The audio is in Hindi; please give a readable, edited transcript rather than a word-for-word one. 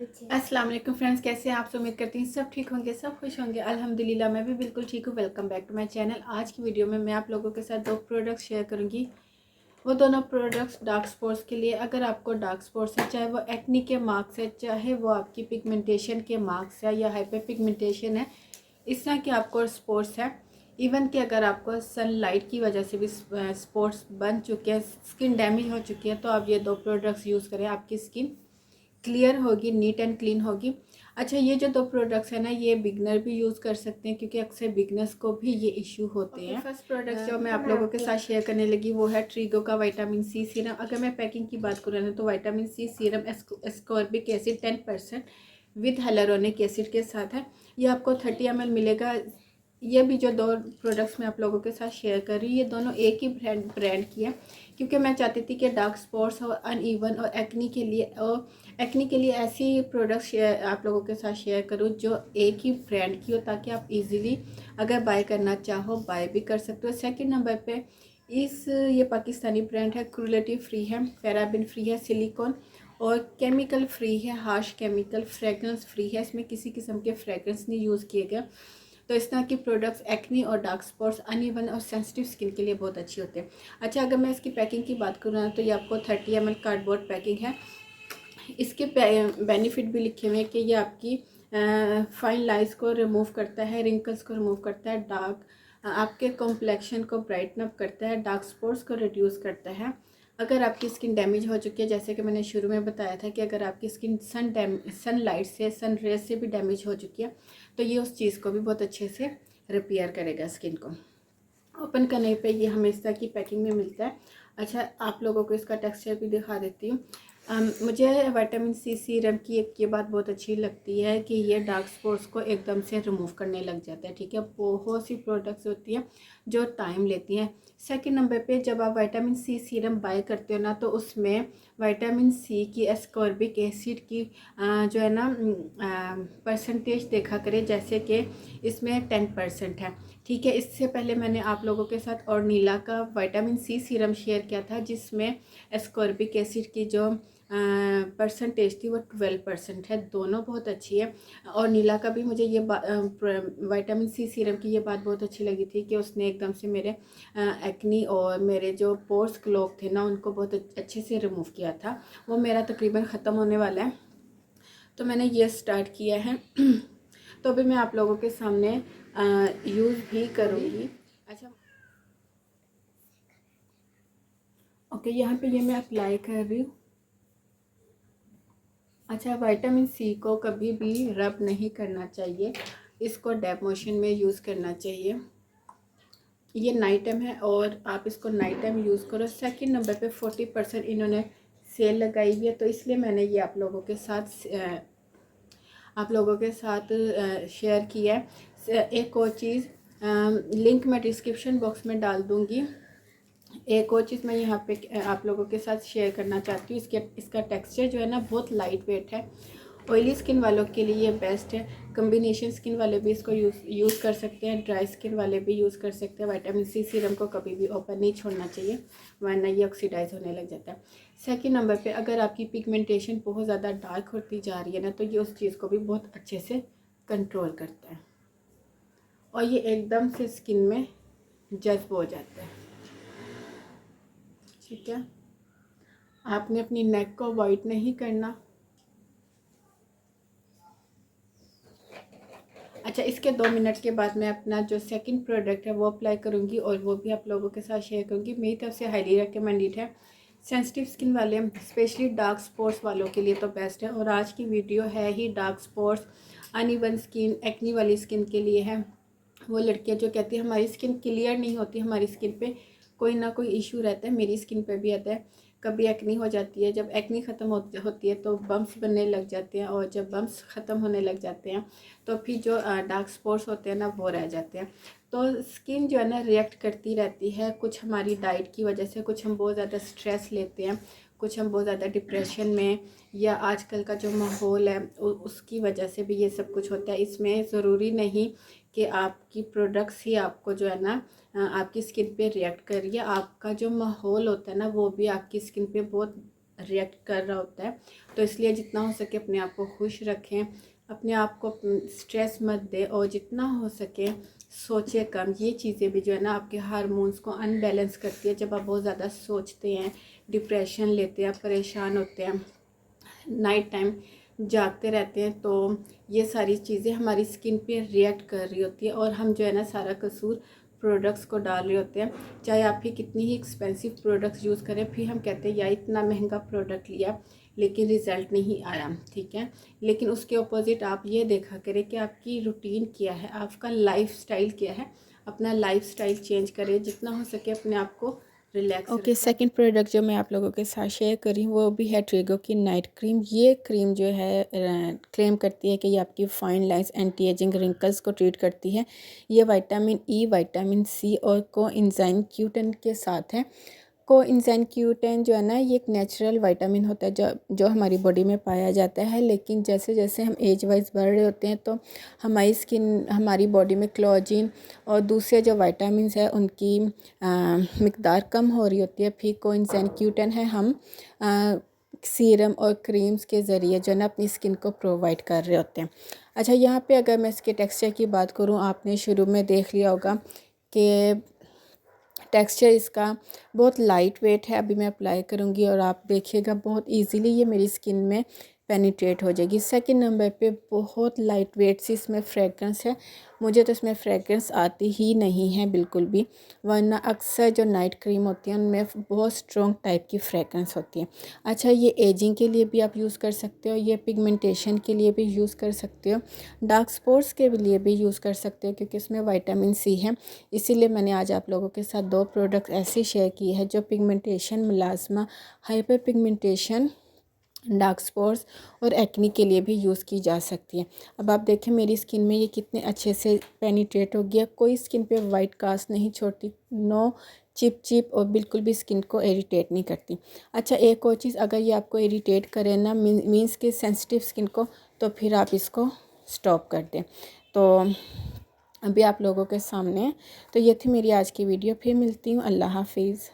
अस्सलाम वालेकुम फ्रेंड्स, कैसे हैं आप? उम्मीद करती हैं सब ठीक होंगे, सब खुश होंगे। अल्हम्दुलिल्लाह मैं भी बिल्कुल ठीक हूँ। Welcome back to my channel. आज की वीडियो में मैं आप लोगों के साथ दो प्रोडक्ट्स शेयर करूँगी। वो दोनों प्रोडक्ट्स डार्क स्पॉट्स के लिए। अगर आपको डार्क स्पॉट्स है, चाहे वो एक्नी के मार्क्स है, चाहे वो आपकी पिगमेंटेशन के मार्क्स है या हाइपर पिगमेंटेशन है, इस तरह के आपको स्पॉट्स है, इवन कि अगर आपको सनलाइट की वजह से भी स्पॉट्स बन चुके हैं, स्किन डैमेज हो चुकी है, तो आप ये दो प्रोडक्ट्स यूज़ करें, आपकी स्किन क्लियर होगी, नीट एंड क्लीन होगी। अच्छा, ये जो दो प्रोडक्ट्स है ना, ये बिगनर भी यूज़ कर सकते हैं, क्योंकि अक्सर बिगनर्स को भी ये इशू होते हैं। फर्स्ट प्रोडक्ट जो मैं आप लोगों के साथ शेयर करने लगी वो है ट्रीगो का विटामिन सी सीरम। अगर मैं पैकिंग की बात करूँ ना, तो vitamin C serum ascorbic acid 10% with hyaluronic acid के साथ है। ये आपको 30 ml मिलेगा। ये भी जो दो प्रोडक्ट्स मैं आप लोगों के साथ शेयर कर रही हूँ, ये दोनों एक ही ब्रांड की है, क्योंकि मैं चाहती थी कि डार्क स्पॉट्स और अनइवन और एक्नी के लिए ऐसी प्रोडक्ट्स आप लोगों के साथ शेयर करूँ जो एक ही ब्रांड की हो, ताकि आप इजीली अगर बाय करना चाहो बाय भी कर सकते हो। सेकंड नंबर पे ये पाकिस्तानी ब्रांड है, क्रूएल्टी फ्री है, पैराबिन फ्री है, सिलिकॉन और केमिकल फ्री है, हार्श केमिकल, फ्रेगरेंस फ्री है। इसमें किसी किस्म के फ्रेगरेंस नहीं यूज़ किए गए। तो इस तरह की प्रोडक्ट्स एक्नी और डार्क स्पॉट्स, अनइवन और सेंसिटिव स्किन के लिए बहुत अच्छी होते हैं। अच्छा, अगर मैं इसकी पैकिंग की बात करूँ ना, तो ये आपको 30 ml कार्डबोर्ड पैकिंग है। इसके बेनिफिट भी लिखे हुए हैं कि ये आपकी फाइन लाइंस को रिमूव करता है, रिंकल्स को रिमूव करता है, आपके कॉम्प्लेक्शन को ब्राइटन अप करता है, डार्क स्पॉट्स को रिड्यूस करता है। अगर आपकी स्किन डैमेज हो चुकी है, जैसे कि मैंने शुरू में बताया था कि अगर आपकी स्किन सन लाइट से, सन रेज से भी डैमेज हो चुकी है, तो ये उस चीज़ को भी बहुत अच्छे से रिपेयर करेगा स्किन को। ओपन करने पे ये हमें इस तरह की पैकिंग में मिलता है। अच्छा, आप लोगों को इसका टेक्सचर भी दिखा देती हूँ। मुझे विटामिन सी सीरम की एक ये बात बहुत अच्छी लगती है कि ये डार्क स्पॉट्स को एकदम से रिमूव करने लग जाता है। ठीक है, बहुत सी प्रोडक्ट्स होती हैं जो टाइम लेती हैं। सेकंड नंबर पे जब आप विटामिन सी सीरम बाय करते हो ना, तो उसमें विटामिन सी की एस्कॉर्बिक एसिड की जो है ना परसेंटेज देखा करें, जैसे कि इसमें 10% है। ठीक है, इससे पहले मैंने आप लोगों के साथ और नीला का विटामिन सी सीरम शेयर किया था, जिसमें एस्कॉर्बिक एसिड की जो परसेंटेज थी वो 12% है। दोनों बहुत अच्छी है। और नीला का भी मुझे ये विटामिन सी सीरम की ये बात बहुत अच्छी लगी थी कि उसने एकदम से मेरे एक्नी और मेरे जो पोर्स क्लॉग थे ना, उनको बहुत अच्छे से रिमूव किया था। वो मेरा तकरीबन ख़त्म होने वाला है, तो मैंने ये स्टार्ट किया है। तो अभी मैं आप लोगों के सामने यूज़ भी करूँगी। अच्छा, ओके, यहाँ पे ये मैं अप्लाई कर रही हूँ। अच्छा, विटामिन सी को कभी भी रब नहीं करना चाहिए, इसको डैप मोशन में यूज़ करना चाहिए। ये नाइट टाइम है और आप इसको नाइट टाइम यूज़ करो। सेकंड नंबर पे 40% इन्होंने सेल लगाई हुई है, तो इसलिए मैंने ये आप लोगों के साथ शेयर किया है। एक और चीज़, लिंक मैं डिस्क्रिप्शन बॉक्स में डाल दूँगी। एक और चीज़ मैं यहाँ पे आप लोगों के साथ शेयर करना चाहती हूँ। इसका टेक्सचर जो है ना, बहुत लाइट वेट है। ऑयली स्किन वालों के लिए ये बेस्ट है। कम्बिनेशन स्किन वाले भी इसको यूज़ कर सकते हैं, ड्राई स्किन वाले भी यूज़ कर सकते हैं। विटामिन सी सीरम को कभी भी ओपन नहीं छोड़ना चाहिए, वरना ये ऑक्सीडाइज होने लग जाता है। सेकंड नंबर पे, अगर आपकी पिगमेंटेशन बहुत ज़्यादा डार्क होती जा रही है ना, तो ये उस चीज़ को भी बहुत अच्छे से कंट्रोल करता है और ये एकदम से स्किन में जज्ब हो जाता है। ठीक है, आपने अपनी नेक को वाइट नहीं करना। अच्छा, इसके 2 मिनट के बाद मैं अपना जो सेकंड प्रोडक्ट है वो अप्लाई करूँगी और वो भी आप लोगों के साथ शेयर करूँगी। मेरी तरफ से हाईली रिकमेंडेड है। सेंसिटिव स्किन वाले, स्पेशली डार्क स्पॉट्स वालों के लिए तो बेस्ट है। और आज की वीडियो है ही dark spots, uneven skin, acne वाली स्किन के लिए है। वो लड़कियां जो कहती हैं हमारी स्किन क्लियर नहीं होती, हमारी स्किन पे कोई ना कोई इशू रहता है, मेरी स्किन पे भी आता है। कभी एक्नी हो जाती है, जब एक्नी ख़त्म होती है तो बम्प्स बनने लग जाते हैं, और जब बम्प्स ख़त्म होने लग जाते हैं तो फिर जो डार्क स्पॉट्स होते हैं ना, वो रह जाते हैं। तो स्किन जो है ना, रिएक्ट करती रहती है। कुछ हमारी डाइट की वजह से, कुछ हम बहुत ज़्यादा स्ट्रेस लेते हैं, कुछ हम बहुत ज़्यादा डिप्रेशन में, या आजकल का जो माहौल है उसकी वजह से भी ये सब कुछ होता है। इसमें ज़रूरी नहीं कि आपकी प्रोडक्ट्स ही आपको जो है ना आपकी स्किन पे रिएक्ट कर रही है। आपका जो माहौल होता है ना, वो भी आपकी स्किन पे बहुत रिएक्ट कर रहा होता है। तो इसलिए जितना हो सके अपने आप को खुश रखें, अपने आप को स्ट्रेस मत दें, और जितना हो सके सोचे कम। ये चीज़ें भी जो है ना आपके हार्मोन्स को अनबैलेंस करती है। जब आप बहुत ज़्यादा सोचते हैं, डिप्रेशन लेते हैं, परेशान होते हैं, नाइट टाइम जागते रहते हैं, तो ये सारी चीज़ें हमारी स्किन पे रिएक्ट कर रही होती है, और हम जो है ना सारा कसूर प्रोडक्ट्स को डाल रहे होते हैं। चाहे आप ही कितनी ही एक्सपेंसिव प्रोडक्ट्स यूज़ करें, फिर हम कहते हैं यार इतना महंगा प्रोडक्ट लिया लेकिन रिज़ल्ट नहीं आया, ठीक है। लेकिन उसके अपोजिट आप ये देखा करें कि आपकी रूटीन क्या है, आपका लाइफस्टाइल क्या है। अपना लाइफस्टाइल चेंज करें, जितना हो सके अपने आप को रिलैक्स। ओके, सेकंड प्रोडक्ट जो मैं आप लोगों के साथ शेयर कर रही हूँ वो भी है ट्रिगो की नाइट क्रीम। ये क्रीम जो है क्लेम करती है कि ये आपकी fine lines, anti ageing, wrinkles को ट्रीट करती है। ये विटामिन ई, विटामिन सी और कोएंजाइम Q10 के साथ है। कोएंजाइम Q10 जो है ना, ये एक नेचुरल विटामिन होता है जो हमारी बॉडी में पाया जाता है। लेकिन जैसे जैसे हम एज वाइज बढ़ रहे होते हैं तो हमारी बॉडी में कोलेजन और दूसरे जो विटामिन्स है उनकी मिकदार कम हो रही होती है। फिर कोएंजाइम Q10 है, हम सीरम और क्रीम्स के ज़रिए जो है ना अपनी स्किन को प्रोवाइड कर रहे होते हैं। अच्छा, यहाँ पे अगर मैं इसके टेक्सचर की बात करूँ, आपने शुरू में देख लिया होगा कि टेक्सचर इसका बहुत लाइट वेट है। अभी मैं अप्लाई करूँगी और आप देखिएगा बहुत इजीली ये मेरी स्किन में पेनिट्रेट हो जाएगी। सेकंड नंबर पे बहुत लाइट वेट सी इसमें फ्रेगरेंस है। मुझे तो इसमें फ्रेगरेंस आती ही नहीं है बिल्कुल भी, वरना अक्सर जो नाइट क्रीम होती है उनमें बहुत स्ट्रॉन्ग टाइप की फ्रेगरेंस होती है। अच्छा, ये एजिंग के लिए भी आप यूज़ कर सकते हो, ये पिगमेंटेशन के लिए भी यूज़ कर सकते हो, डार्क स्पॉट्स के लिए भी यूज़ कर सकते हो, क्योंकि इसमें विटामिन सी है। इसीलिए मैंने आज आप लोगों के साथ 2 प्रोडक्ट ऐसे शेयर किए हैं जो pigmentation, melasma, hyper pigmentation, dark spots और एक्नी के लिए भी यूज़ की जा सकती है। अब आप देखें मेरी स्किन में ये कितने अच्छे से पेनिट्रेट हो गया, कोई स्किन पे वाइट कास्ट नहीं छोड़ती, नो चिप और बिल्कुल भी स्किन को इरिटेट नहीं करती। अच्छा, एक और चीज़, अगर ये आपको इरिटेट करे ना, मीन्स कि सेंसिटिव स्किन को, तो फिर आप इसको स्टॉप कर दें। तो अभी आप लोगों के सामने, तो ये थी मेरी आज की वीडियो। फिर मिलती हूँ, अल्लाह हाफिज़।